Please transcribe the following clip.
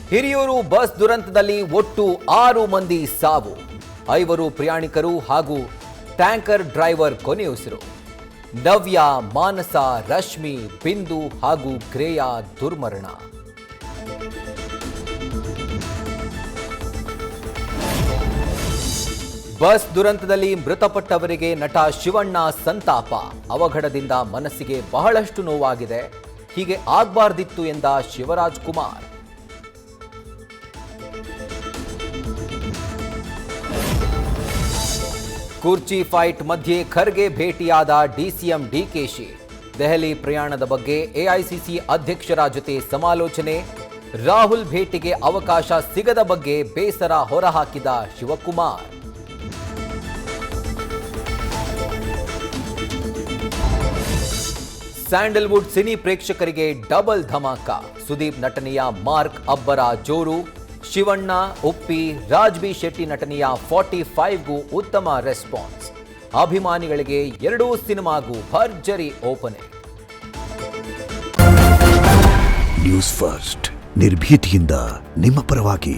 Hiriyur bus ದುರಂತದಲ್ಲಿ ಒಟ್ಟು 6 ಮಂದಿ ಸಾವು, 5 ಪ್ರಯಾಣಿಕರು ಹಾಗೂ ಟ್ಯಾಂಕರ್ ಡ್ರೈವರ್ ಕೊನೆಯುಸಿರು. ನವ್ಯ, ಮಾನಸ, ರಶ್ಮಿ, ಬಿಂದು ಹಾಗೂ ಗ್ರೇಯಾ ದುರ್ಮರಣ. ಬಸ್ ದುರಂತದಲ್ಲಿ ಮೃತಪಟ್ಟವರಿಗೆ ನಟ ಶಿವಣ್ಣ ಸಂತಾಪ. ಅವಘಡದಿಂದ ಮನಸ್ಸಿಗೆ ಬಹಳಷ್ಟು ನೋವಾಗಿದೆ, ಹೀಗೆ ಆಗಬಾರ್ದಿತ್ತು ಎಂದ ಶಿವರಾಜ್ ಕುಮಾರ್. ಕುರ್ಚಿ ಫೈಟ್ ಮಧ್ಯೆ ಖರ್ಗೆ ಭೇಟಿಯಾದ ಡಿಸಿಎಂ ಡಿಕೆಶಿ. ದೆಹಲಿ ಪ್ರಯಾಣದ ಬಗ್ಗೆ ಎಐಸಿಸಿ ಅಧ್ಯಕ್ಷರ ಜೊತೆ ಸಮಾಲೋಚನೆ. ರಾಹುಲ್ ಭೇಟಿಗೆ ಅವಕಾಶ ಸಿಗದ ಬಗ್ಗೆ ಬೇಸರ ಹೊರಹಾಕಿದ ಶಿವಕುಮಾರ್. ಸ್ಯಾಂಡಲ್ವುಡ್ ಸಿನಿ ಪ್ರೇಕ್ಷಕರಿಗೆ ಡಬಲ್ ಧಮಾಕ. ಸುದೀಪ್ ನಟನೆಯ ಮಾರ್ಕ್ ಅಬ್ಬರ ಜೋರು. ಶಿವಣ್ಣ, ಉಪ್ಪಿ, ರಾಜ್ ಬಿ ಶೆಟ್ಟಿ ನಟನೆಯ 45ಗೂ ಉತ್ತಮ ರೆಸ್ಪಾನ್ಸ್. ಅಭಿಮಾನಿಗಳಿಗೆ ಎರಡೂ ಸಿನಿಮಾಗೂ ಭರ್ಜರಿ ಓಪನಿಂಗ್. ನ್ಯೂಸ್ ಫಸ್ಟ್, ನಿರ್ಭೀತಿಯಿಂದ ನಿಮ್ಮ ಪರವಾಗಿ.